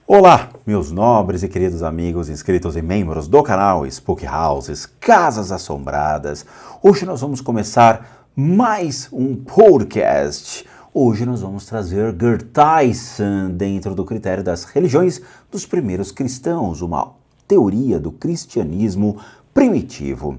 Olá, meus nobres e queridos amigos inscritos e membros do canal Spook Houses, Casas Assombradas. Hoje nós vamos começar mais um podcast. Hoje nós vamos trazer Gerd Theissen dentro do critério das religiões dos primeiros cristãos, uma teoria do cristianismo primitivo.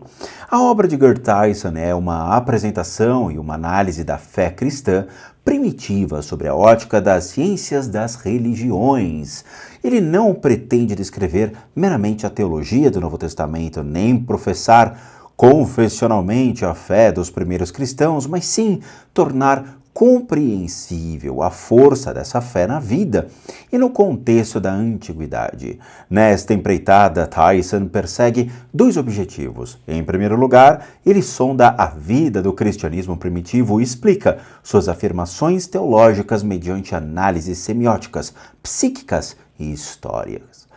A obra de Gerd Theissen é uma apresentação e uma análise da fé cristã primitiva sobre a ótica das ciências das religiões. Ele não pretende descrever meramente a teologia do Novo Testamento, nem professar confessionalmente a fé dos primeiros cristãos, mas sim tornar compreensível a força dessa fé na vida e no contexto da antiguidade. Nesta empreitada, Theissen persegue dois objetivos. Em primeiro lugar, ele sonda a vida do cristianismo primitivo e explica suas afirmações teológicas mediante análises semióticas, psíquicas e históricas.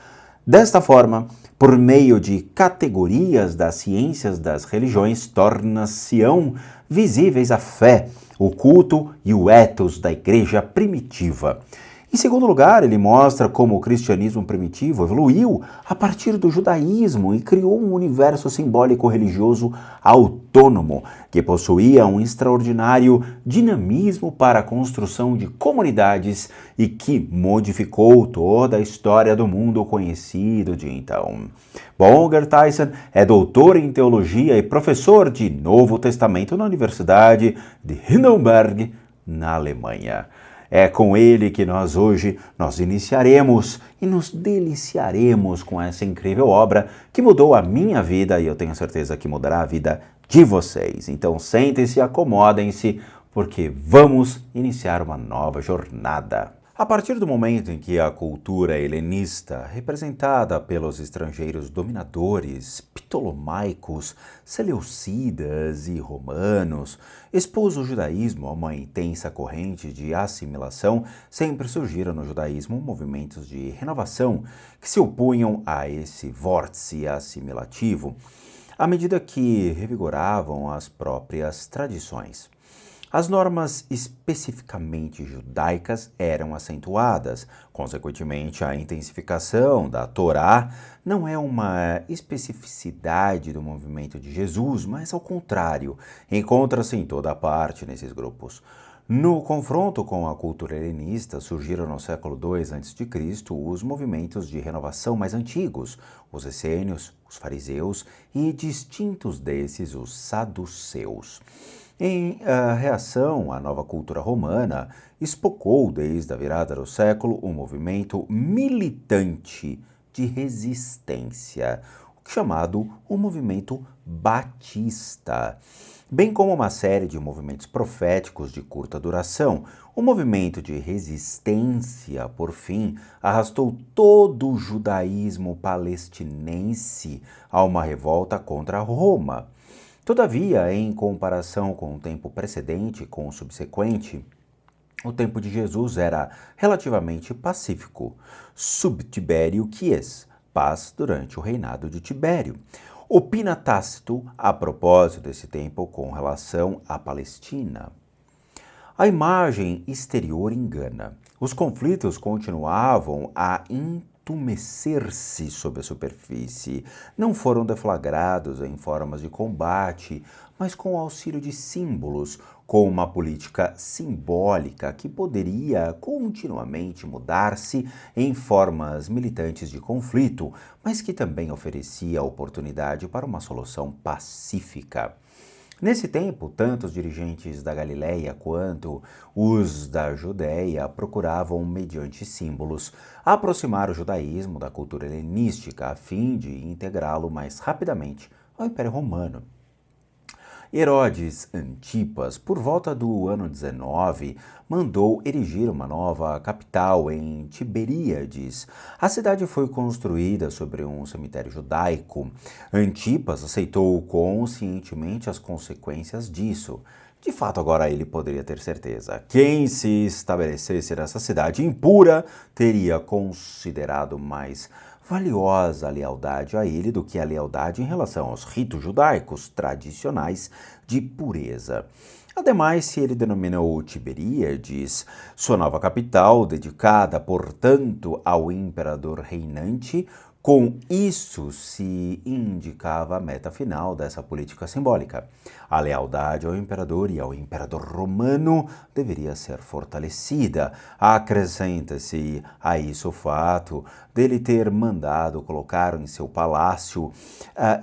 Desta forma, por meio de categorias das ciências das religiões, torna-se-ão visíveis a fé, o culto e o ethos da igreja primitiva. Em segundo lugar, ele mostra como o cristianismo primitivo evoluiu a partir do judaísmo e criou um universo simbólico religioso autônomo, que possuía um extraordinário dinamismo para a construção de comunidades e que modificou toda a história do mundo conhecido de então. Gerd Theissen é doutor em teologia e professor de Novo Testamento na Universidade de Heidelberg, na Alemanha. É com ele que hoje nós iniciaremos e nos deliciaremos com essa incrível obra que mudou a minha vida e eu tenho certeza que mudará a vida de vocês. Então sentem-se e acomodem-se porque vamos iniciar uma nova jornada. A partir do momento em que a cultura helenista, representada pelos estrangeiros dominadores, ptolomaicos, seleucidas e romanos, expôs o judaísmo a uma intensa corrente de assimilação, sempre surgiram no judaísmo movimentos de renovação que se opunham a esse vórtice assimilativo, à medida que revigoravam as próprias tradições. As normas especificamente judaicas eram acentuadas, consequentemente a intensificação da Torá não é uma especificidade do movimento de Jesus, mas ao contrário, encontra-se em toda parte nesses grupos. No confronto com a cultura helenista, surgiram no século II a.C. os movimentos de renovação mais antigos, os essênios, os fariseus e, distintos desses, os saduceus. Em reação à nova cultura romana, espocou desde a virada do século um movimento militante de resistência, chamado o movimento batista, bem como uma série de movimentos proféticos de curta duração. O movimento de resistência, por fim, arrastou todo o judaísmo palestinense a uma revolta contra Roma. Todavia, em comparação com o tempo precedente e com o subsequente, o tempo de Jesus era relativamente pacífico. Sub Tibério quies, paz durante o reinado de Tibério. Opina Tácito a propósito desse tempo com relação à Palestina. A imagem exterior engana. Os conflitos continuavam a entumecer-se sob a superfície. Não foram deflagrados em formas de combate, mas com o auxílio de símbolos, com uma política simbólica que poderia continuamente mudar-se em formas militantes de conflito, mas que também oferecia oportunidade para uma solução pacífica. Nesse tempo, tanto os dirigentes da Galileia quanto os da Judéia procuravam, mediante símbolos, aproximar o judaísmo da cultura helenística a fim de integrá-lo mais rapidamente ao Império Romano. Herodes Antipas, por volta do ano 19, mandou erigir uma nova capital em Tiberíades. A cidade foi construída sobre um cemitério judaico. Antipas aceitou conscientemente as consequências disso. De fato, agora ele poderia ter certeza. Quem se estabelecesse nessa cidade impura teria considerado mais valiosa lealdade a ele do que a lealdade em relação aos ritos judaicos tradicionais de pureza. Ademais, se ele denominou Tiberíades, sua nova capital, dedicada, portanto, ao imperador reinante, com isso se indicava a meta final dessa política simbólica. A lealdade ao imperador e ao imperador romano deveria ser fortalecida. Acrescenta-se a isso o fato dele ter mandado colocar em seu palácio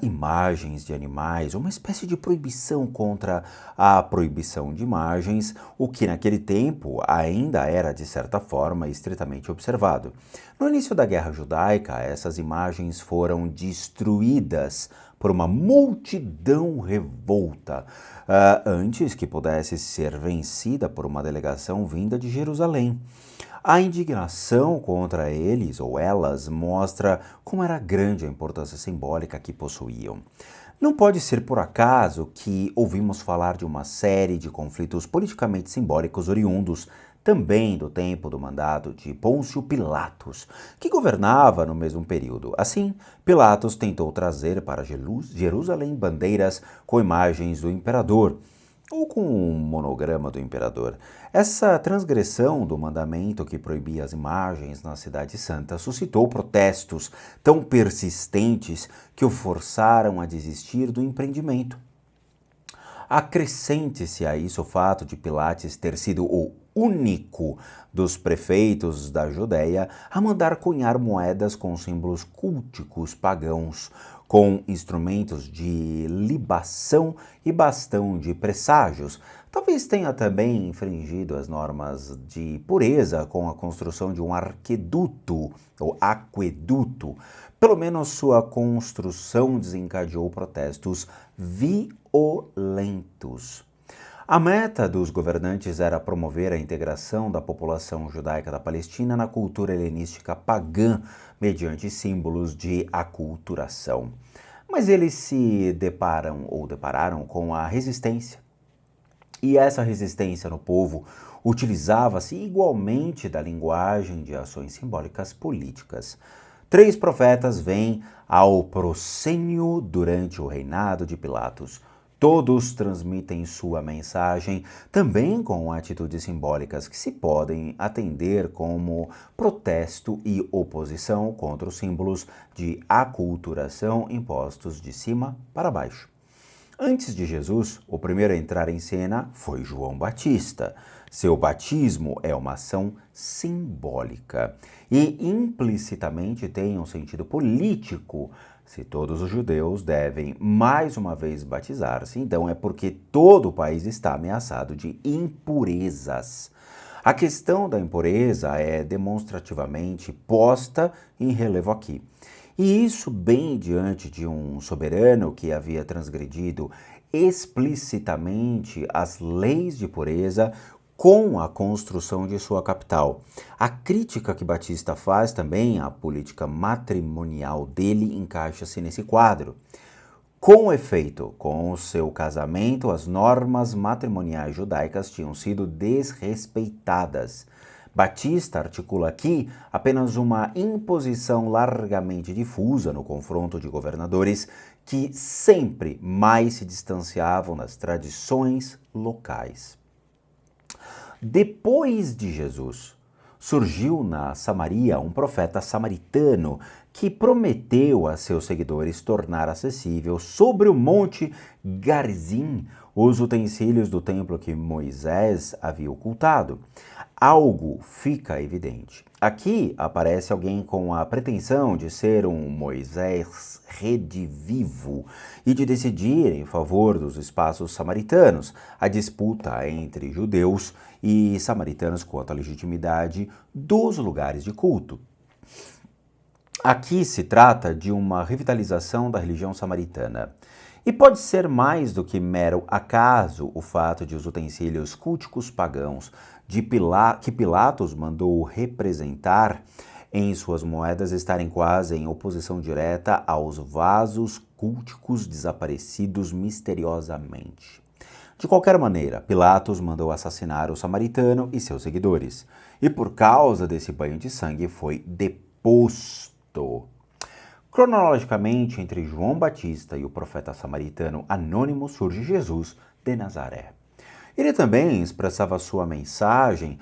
imagens de animais, uma espécie de proibição contra a proibição de imagens, o que naquele tempo ainda era, de certa forma, estritamente observado. No início da Guerra Judaica, essas imagens foram destruídas por uma multidão revolta, antes que pudesse ser vencida por uma delegação vinda de Jerusalém. A indignação contra eles ou elas mostra como era grande a importância simbólica que possuíam. Não pode ser por acaso que ouvimos falar de uma série de conflitos politicamente simbólicos oriundos também do tempo do mandato de Pôncio Pilatos, que governava no mesmo período. Assim, Pilatos tentou trazer para Jerusalém bandeiras com imagens do imperador, ou com um monograma do imperador. Essa transgressão do mandamento que proibia as imagens na Cidade Santa suscitou protestos tão persistentes que o forçaram a desistir do empreendimento. Acrescente-se a isso o fato de Pilatos ter sido o único dos prefeitos da Judéia a mandar cunhar moedas com símbolos culticos pagãos, com instrumentos de libação e bastão de presságios. Talvez tenha também infringido as normas de pureza com a construção de um arqueduto ou aqueduto. Pelo menos sua construção desencadeou protestos violentos. A meta dos governantes era promover a integração da população judaica da Palestina na cultura helenística pagã, mediante símbolos de aculturação. Mas eles se depararam com a resistência. E essa resistência no povo utilizava-se igualmente da linguagem de ações simbólicas políticas. 3 profetas vêm ao proscênio durante o reinado de Pilatos. Todos transmitem sua mensagem, também com atitudes simbólicas que se podem atender como protesto e oposição contra os símbolos de aculturação impostos de cima para baixo. Antes de Jesus, o primeiro a entrar em cena foi João Batista. Seu batismo é uma ação simbólica e implicitamente tem um sentido político. Se todos os judeus devem mais uma vez batizar-se, então é porque todo o país está ameaçado de impurezas. A questão da impureza é demonstrativamente posta em relevo aqui. E isso bem diante de um soberano que havia transgredido explicitamente as leis de pureza com a construção de sua capital. A crítica que Batista faz também à política matrimonial dele encaixa-se nesse quadro. Com efeito, com o seu casamento, as normas matrimoniais judaicas tinham sido desrespeitadas. Batista articula aqui apenas uma imposição largamente difusa no confronto de governadores que sempre mais se distanciavam das tradições locais. Depois de Jesus, surgiu na Samaria um profeta samaritano que prometeu a seus seguidores tornar acessível sobre o monte Garizim os utensílios do templo que Moisés havia ocultado. Algo fica evidente. Aqui aparece alguém com a pretensão de ser um Moisés redivivo e de decidir em favor dos espaços samaritanos, a disputa entre judeus e samaritanos quanto à legitimidade dos lugares de culto. Aqui se trata de uma revitalização da religião samaritana. E pode ser mais do que mero acaso o fato de os utensílios culticos pagãos que Pilatos mandou representar em suas moedas estarem quase em oposição direta aos vasos culticos desaparecidos misteriosamente. De qualquer maneira, Pilatos mandou assassinar o samaritano e seus seguidores, e por causa desse banho de sangue foi deposto. Cronologicamente, entre João Batista e o profeta samaritano anônimo surge Jesus de Nazaré. Ele também expressava sua mensagem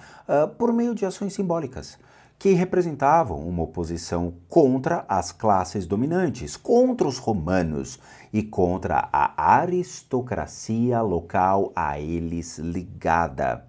por meio de ações simbólicas, que representavam uma oposição contra as classes dominantes, contra os romanos e contra a aristocracia local a eles ligada.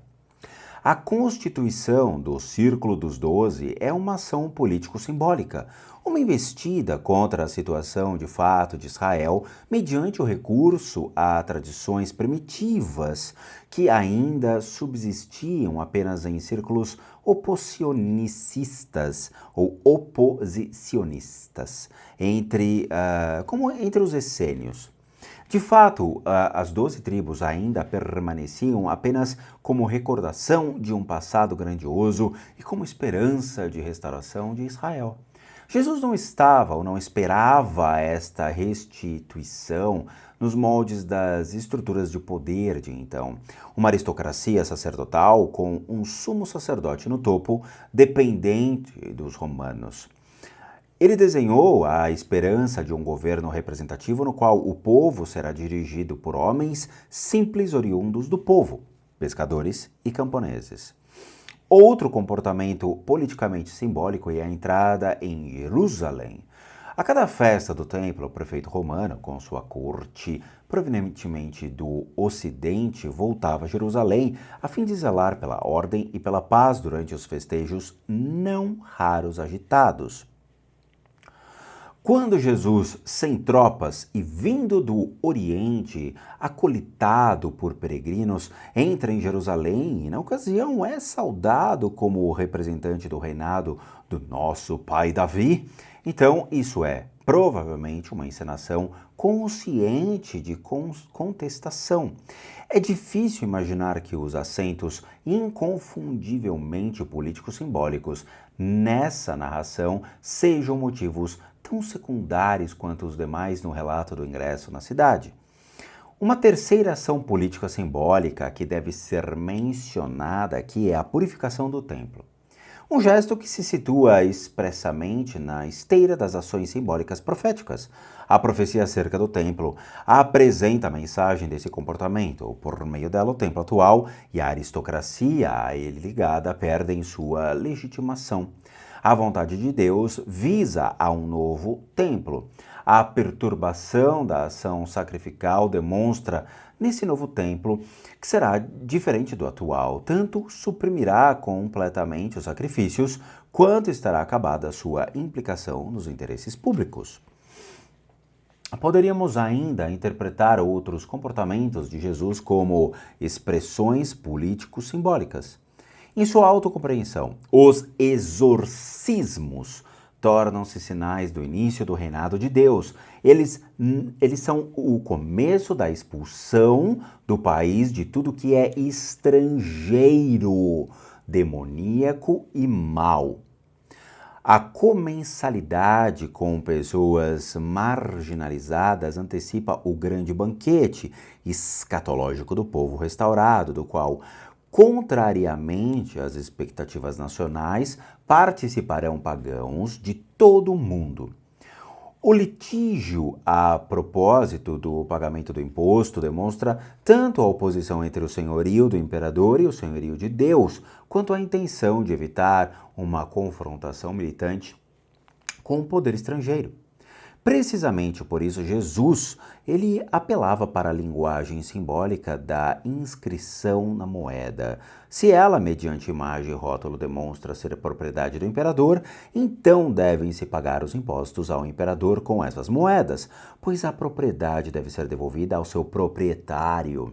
A constituição do Círculo dos Doze é uma ação político-simbólica, uma investida contra a situação de fato de Israel mediante o recurso a tradições primitivas que ainda subsistiam apenas em círculos oposicionistas ou oposicionistas como entre os essênios. De fato, as 12 tribos ainda permaneciam apenas como recordação de um passado grandioso e como esperança de restauração de Israel. Jesus não estava ou não esperava esta restituição nos moldes das estruturas de poder de então. Uma aristocracia sacerdotal com um sumo sacerdote no topo, dependente dos romanos. Ele desenhou a esperança de um governo representativo no qual o povo será dirigido por homens simples oriundos do povo, pescadores e camponeses. Outro comportamento politicamente simbólico é a entrada em Jerusalém. A cada festa do templo, o prefeito romano, com sua corte provenientemente do ocidente, voltava a Jerusalém a fim de zelar pela ordem e pela paz durante os festejos não raros agitados. Quando Jesus, sem tropas e vindo do Oriente, acolitado por peregrinos, entra em Jerusalém e, na ocasião, é saudado como o representante do reinado do nosso pai Davi, então isso é provavelmente uma encenação consciente de contestação. É difícil imaginar que os acentos inconfundivelmente políticos simbólicos nessa narração sejam motivos tão secundários quanto os demais no relato do ingresso na cidade. Uma terceira ação política simbólica que deve ser mencionada aqui é a purificação do templo. Um gesto que se situa expressamente na esteira das ações simbólicas proféticas. A profecia acerca do templo apresenta a mensagem desse comportamento. Por meio dela, o templo atual e a aristocracia a ele ligada perdem sua legitimação. A vontade de Deus visa a um novo templo. A perturbação da ação sacrificial demonstra, nesse novo templo, que será diferente do atual, tanto suprimirá completamente os sacrifícios, quanto estará acabada a sua implicação nos interesses públicos. Poderíamos ainda interpretar outros comportamentos de Jesus como expressões político-simbólicas. Em sua autocompreensão, os exorcismos tornam-se sinais do início do reinado de Deus. Eles são o começo da expulsão do país de tudo que é estrangeiro, demoníaco e mau. A comensalidade com pessoas marginalizadas antecipa o grande banquete escatológico do povo restaurado, do qual, contrariamente às expectativas nacionais, participarão pagãos de todo o mundo. O litígio a propósito do pagamento do imposto demonstra tanto a oposição entre o senhorio do imperador e o senhorio de Deus, quanto a intenção de evitar uma confrontação militante com o poder estrangeiro. Precisamente por isso, Jesus, ele apelava para a linguagem simbólica da inscrição na moeda. Se ela, mediante imagem e rótulo, demonstra ser a propriedade do imperador, então devem-se pagar os impostos ao imperador com essas moedas, pois a propriedade deve ser devolvida ao seu proprietário.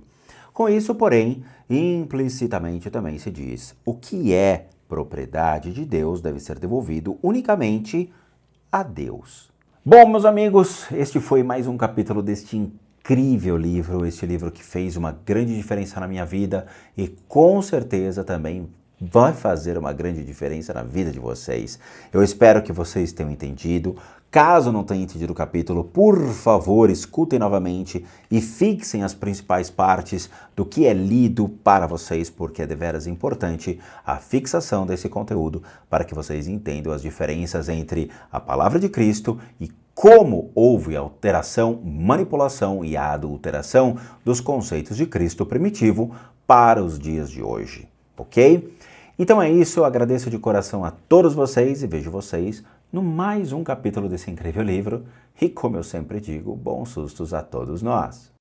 Com isso, porém, implicitamente também se diz: o que é propriedade de Deus deve ser devolvido unicamente a Deus. Bom, meus amigos, este foi mais um capítulo deste incrível livro, este livro que fez uma grande diferença na minha vida e com certeza também vai fazer uma grande diferença na vida de vocês. Eu espero que vocês tenham entendido. Caso não tenham entendido o capítulo, por favor, escutem novamente e fixem as principais partes do que é lido para vocês, porque é deveras importante a fixação desse conteúdo para que vocês entendam as diferenças entre a palavra de Cristo e como houve alteração, manipulação e adulteração dos conceitos de Cristo primitivo para os dias de hoje, ok? Então é isso, eu agradeço de coração a todos vocês e vejo vocês no mais um capítulo desse incrível livro e, como eu sempre digo, bons sustos a todos nós.